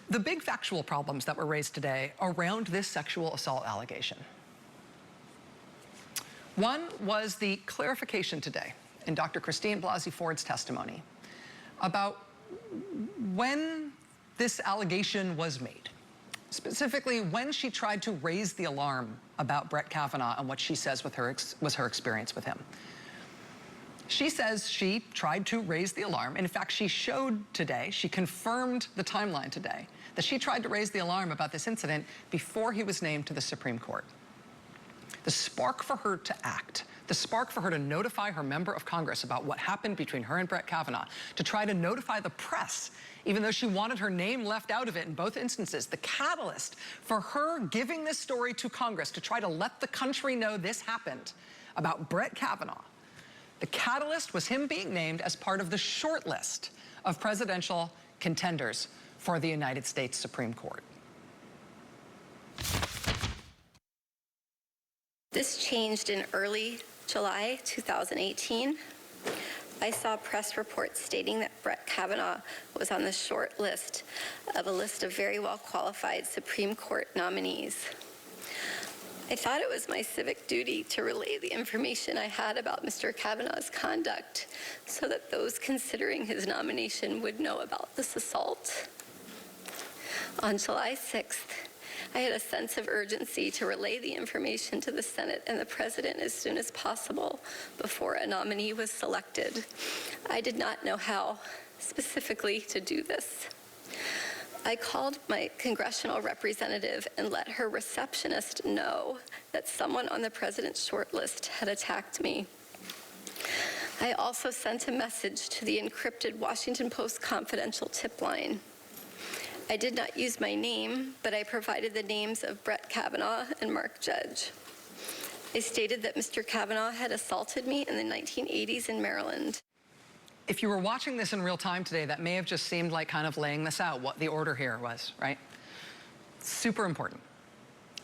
The big factual problems that were raised today around this sexual assault allegation. One was the clarification today in Dr. Christine Blasey Ford's testimony about when this allegation was made, specifically when she tried to raise the alarm about Brett Kavanaugh and what she says was her experience with him. She says she tried to raise the alarm. In fact, she showed today, she confirmed the timeline today, that she tried to raise the alarm about this incident before he was named to the Supreme Court. The spark for her to act, the spark for her to notify her member of Congress about what happened between her and Brett Kavanaugh, to try to notify the press, even though she wanted her name left out of it in both instances, the catalyst for her giving this story to Congress to try to let the country know this happened about Brett Kavanaugh. The catalyst was him being named as part of the short list of presidential contenders for the United States Supreme Court. This changed in early July 2018. I saw press reports stating that Brett Kavanaugh was on the short list of a list of very well qualified Supreme Court nominees. I thought it was my civic duty to relay the information I had about Mr. Kavanaugh's conduct so that those considering his nomination would know about this assault. On July 6th, I had a sense of urgency to relay the information to the Senate and the President as soon as possible before a nominee was selected. I did not know how specifically to do this. I called my congressional representative and let her receptionist know that someone on the President's shortlist had attacked me. I also sent a message to the encrypted Washington Post confidential tip line. I did not use my name, but I provided the names of Brett Kavanaugh and Mark Judge. I stated that Mr. Kavanaugh had assaulted me in the 1980s in Maryland. If you were watching this in real time today, that may have just seemed like kind of laying this out, what the order here was, right? Super important.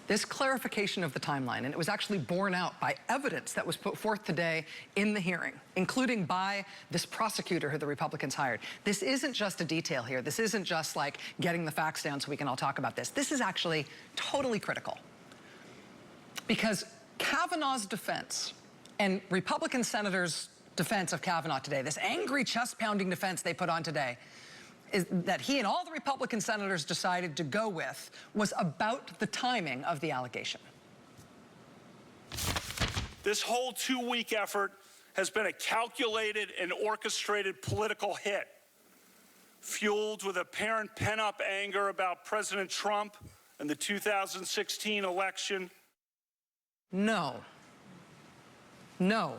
This clarification of the timeline, and it was actually borne out by evidence that was put forth today in the hearing, including by this prosecutor who the Republicans hired. This isn't just a detail here. This isn't just like getting the facts down so we can all talk about this. This is actually totally critical. Because Kavanaugh's defense and Republican senators' defense of Kavanaugh today, this angry chest-pounding defense they put on today, is that he and all the Republican senators decided to go with was about the timing of the allegation. This whole two-week effort has been a calculated and orchestrated political hit, fueled with apparent pent-up anger about President Trump and the 2016 election. No,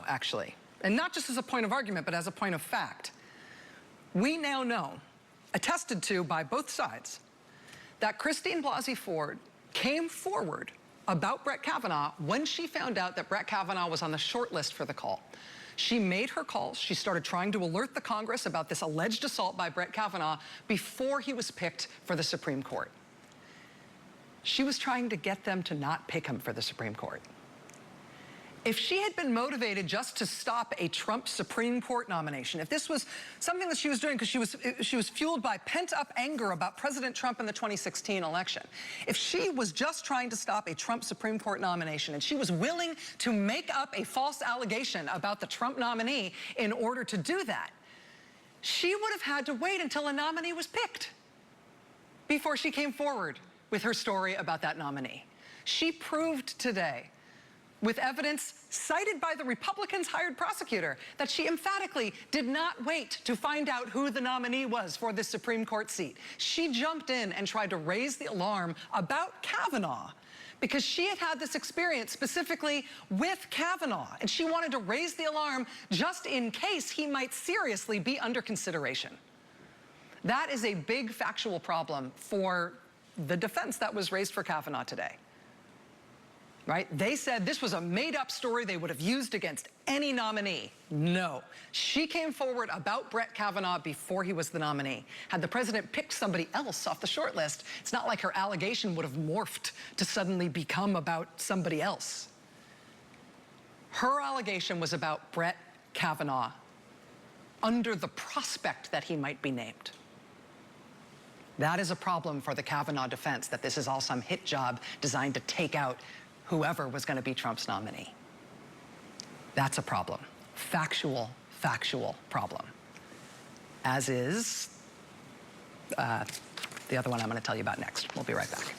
actually. And not just as a point of argument, but as a point of fact. We now know, attested to by both sides, that Christine Blasey Ford came forward about Brett Kavanaugh when she found out that Brett Kavanaugh was on the short list for the call. She made her calls. She started trying to alert the Congress about this alleged assault by Brett Kavanaugh before he was picked for the Supreme Court. She was trying to get them to not pick him for the Supreme Court. If she had been motivated just to stop a Trump Supreme Court nomination, if this was something that she was doing because she was fueled by pent-up anger about President Trump in the 2016 election, if she was just trying to stop a Trump Supreme Court nomination and she was willing to make up a false allegation about the Trump nominee in order to do that, she would have had to wait until a nominee was picked before she came forward with her story about that nominee. She proved today, with evidence cited by the Republicans' hired prosecutor, that she emphatically did not wait to find out who the nominee was for this Supreme Court seat. She jumped in and tried to raise the alarm about Kavanaugh because she had had this experience specifically with Kavanaugh, and she wanted to raise the alarm just in case he might seriously be under consideration. That is a big factual problem for the defense that was raised for Kavanaugh today. Right? They said this was a made-up story they would have used against any nominee. No. She came forward about Brett Kavanaugh before he was the nominee. Had the president picked somebody else off the short list, it's not like her allegation would have morphed to suddenly become about somebody else. Her allegation was about Brett Kavanaugh under the prospect that he might be named. That is a problem for the Kavanaugh defense, that this is all some hit job designed to take out whoever was going to be Trump's nominee. That's a problem. Factual problem. As is the other one I'm going to tell you about next. We'll be right back.